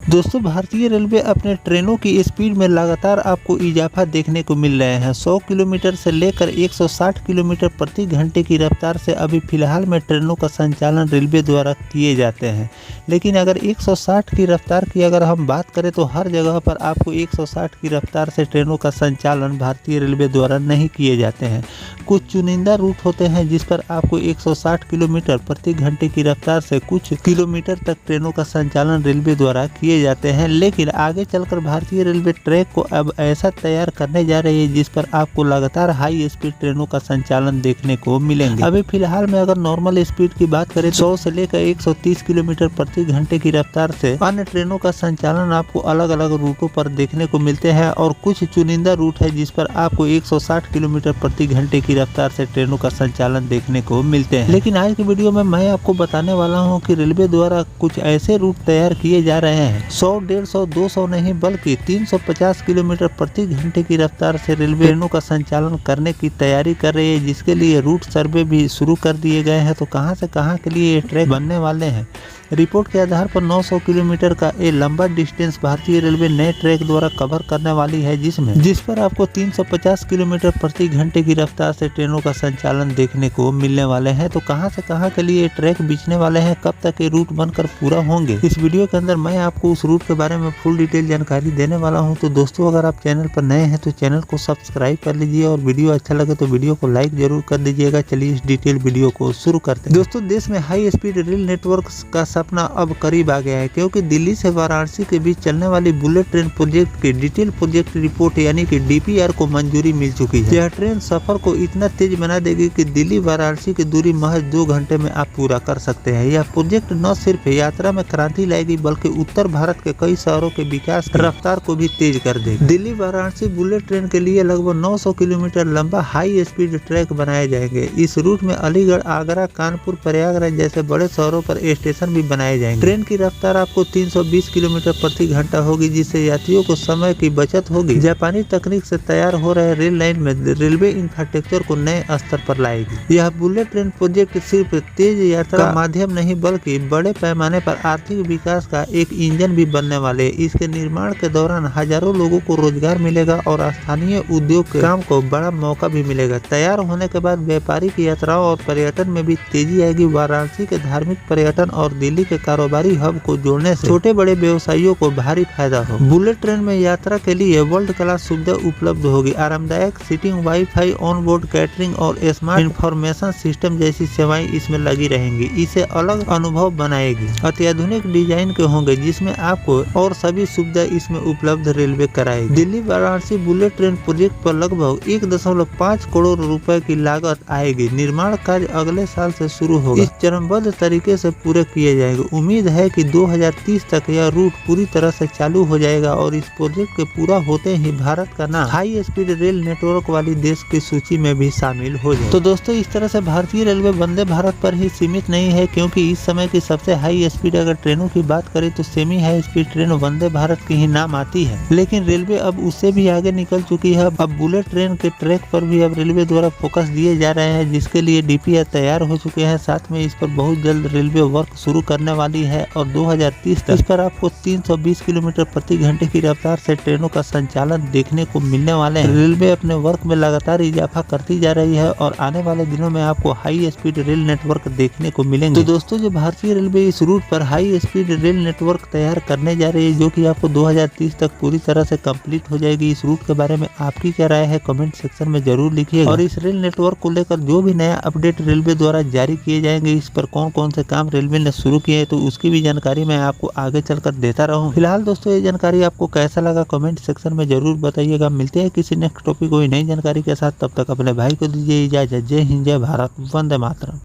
दोस्तों भारतीय रेलवे अपने ट्रेनों की स्पीड में लगातार आपको इजाफा देखने को मिल रहे हैं। 100 किलोमीटर से लेकर 160 किलोमीटर प्रति घंटे की रफ्तार से अभी फ़िलहाल में ट्रेनों का संचालन रेलवे द्वारा किए जाते हैं। लेकिन अगर 160 की रफ्तार की अगर हम बात करें तो हर जगह पर आपको 160 की रफ्तार से ट्रेनों का संचालन भारतीय रेलवे द्वारा नहीं किए जाते हैं। कुछ चुनिंदा रूट होते हैं जिस पर आपको 160 किलोमीटर प्रति घंटे की रफ्तार से कुछ किलोमीटर तक ट्रेनों का संचालन रेलवे द्वारा किए जाते हैं। लेकिन आगे चलकर भारतीय रेलवे ट्रैक को अब ऐसा तैयार करने जा रही है जिस पर आपको लगातार हाई स्पीड ट्रेनों का संचालन देखने को मिलेंगे। अभी फिलहाल में अगर नॉर्मल स्पीड की बात करें 100 से लेकर 130 किलोमीटर प्रति घंटे की रफ्तार से अन्य ट्रेनों का संचालन आपको अलग अलग रूटों पर देखने को मिलते हैं और कुछ चुनिंदा रूट है जिस पर आपको 160 किलोमीटर प्रति घंटे की रफ्तार से ट्रेनों का संचालन देखने को मिलते हैं। लेकिन आज की वीडियो में मैं आपको बताने वाला हूं कि रेलवे द्वारा कुछ ऐसे रूट तैयार किए जा रहे हैं 100, 150, 200 नहीं बल्कि 350 किलोमीटर प्रति घंटे की रफ्तार से रेलवे ट्रेनों का संचालन करने की तैयारी कर रही है, जिसके लिए रूट सर्वे भी शुरू कर दिए गए हैं। तो कहां से कहां के लिए ये ट्रैक बनने वाले हैं। रिपोर्ट के आधार पर 900 किलोमीटर का ये लंबा डिस्टेंस भारतीय रेलवे नए ट्रैक द्वारा कवर करने वाली है, जिस पर आपको 350 किलोमीटर प्रति घंटे की रफ्तार से ट्रेनों का संचालन देखने को मिलने वाले हैं। तो कहां से कहां के लिए ट्रैक बिछने वाले हैं, कब तक ये रूट बनकर पूरा होंगे, इस वीडियो के अंदर मैं आपको उस रूट के बारे में फुल डिटेल जानकारी देने वाला हूं। तो दोस्तों अगर आप चैनल पर नए हैं तो चैनल को सब्सक्राइब कर लीजिए और वीडियो अच्छा लगे तो वीडियो को लाइक जरूर कर दीजिएगा। चलिए इस डिटेल वीडियो को शुरू करते हैं। दोस्तों देश में हाई स्पीड रेल नेटवर्क का सपना अब करीब आ गया है, क्योंकि दिल्ली से वाराणसी के बीच चलने वाली बुलेट ट्रेन प्रोजेक्ट की डिटेल प्रोजेक्ट रिपोर्ट यानी कि डीपीआर को मंजूरी मिल चुकी है। यह ट्रेन सफर को इतना तेज बना देगी कि दिल्ली वाराणसी की दूरी महज 2 घंटे में आप पूरा कर सकते हैं। यह प्रोजेक्ट न सिर्फ यात्रा में क्रांति लाएगी बल्कि उत्तर भारत के कई शहरों के विकास रफ्तार को भी तेज कर देगी। दिल्ली वाराणसी बुलेट ट्रेन के लिए लगभग 900 किलोमीटर लंबा हाई स्पीड ट्रैक बनाए जाएंगे। इस रूट में अलीगढ़, आगरा, कानपुर, प्रयागराज जैसे बड़े शहरों पर स्टेशन भी बनाए जाएंगे। ट्रेन की रफ्तार आपको 320 किलोमीटर प्रति घंटा होगी, जिससे यात्रियों को समय की बचत होगी। जापानी तकनीक से तैयार हो रहे रेल लाइन में रेलवे इंफ्रास्ट्रक्चर को नए स्तर पर लाएगी। यह बुलेट ट्रेन प्रोजेक्ट सिर्फ तेज यात्रा का माध्यम नहीं बल्कि बड़े पैमाने पर आर्थिक विकास का एक इंजन भी बनने वाले। इसके निर्माण के दौरान हजारों लोगों को रोजगार मिलेगा और स्थानीय उद्योग के काम को बड़ा मौका भी मिलेगा। तैयार होने के बाद व्यापारिक यात्राओं और पर्यटन में भी तेजी आएगी। वाराणसी के धार्मिक पर्यटन और दिल्ली के कारोबारी हब को जोड़ने से छोटे बड़े व्यवसायियों को भारी फायदा हो। बुलेट ट्रेन में यात्रा के लिए वर्ल्ड क्लास सुविधा उपलब्ध होगी। आरामदायक seating, wifi, on board catering और स्मार्ट इंफॉर्मेशन सिस्टम जैसी सेवाएं इसमें लगी रहेंगी। इसे अलग अनुभव बनाएगी। अत्याधुनिक डिजाइन के होंगे जिसमें आपको और सभी सुविधा इसमें उपलब्ध रेलवे कराएगी। Delhi Varanasi bullet train project पर लगभग 1.5 करोड़ रुपए की लागत आएगी। निर्माण कार्य अगले साल से शुरू होगा। इस चरणबद्ध तरीके से पूरे किए जाएंगे। उम्मीद है कि 2030 तक यह रूट पूरी तरह से चालू हो जाएगा और इस प्रोजेक्ट के पूरा होते ही भारत का नाम हाई स्पीड रेल नेटवर्क वाली देश की सूची में भी शामिल हो जाए। तो दोस्तों इस तरह से भारतीय रेलवे वंदे भारत पर ही सीमित नहीं है, क्योंकि इस समय की सबसे हाई स्पीड अगर ट्रेनों की बात करें तो semi high speed train Vande Bharat की ही नाम आती है। लेकिन रेलवे अब उससे भी आगे निकल चुकी है। अब बुलेट ट्रेन के ट्रैक पर भी अब रेलवे द्वारा फोकस दिए जा रहे हैं, जिसके लिए डीपीआर तैयार हो चुके हैं। साथ में इस पर बहुत जल्द रेलवे वर्क शुरू करने वाली है और 2030 तक इस पर आपको 320 किलोमीटर प्रति घंटे की रफ्तार से ट्रेनों का संचालन देखने को मिलने वाले हैं। रेलवे अपने वर्क में लगातार इजाफा करती जा रही है और आने वाले दिनों में आपको हाई स्पीड रेल नेटवर्क देखने को मिलेंगे। तो दोस्तों जो भारतीय रेलवे इस रूट पर हाई स्पीड रेल नेटवर्क तैयार करने जा रही है, जो कि आपको 2030 तक पूरी तरह से कंप्लीट हो जाएगी। इस रूट के बारे में आपकी क्या राय है कमेंट सेक्शन में जरूर लिखिएगा। और इस रेल नेटवर्क को लेकर जो भी नया अपडेट रेलवे द्वारा जारी किए जाएंगे, इस पर कौन कौन से काम रेलवे ने शुरू किए तो उसकी भी जानकारी मैं आपको आगे चलकर देता रहूं। फिलहाल दोस्तों ये जानकारी आपको कैसा लगा कमेंट सेक्शन में जरूर बताइएगा। मिलते हैं किसी नेक्स्ट टॉपिक कोई नई जानकारी के साथ, तब तक अपने भाई को दीजिए इजाजत। जय हिंद, जय भारत, वंदे मातरम।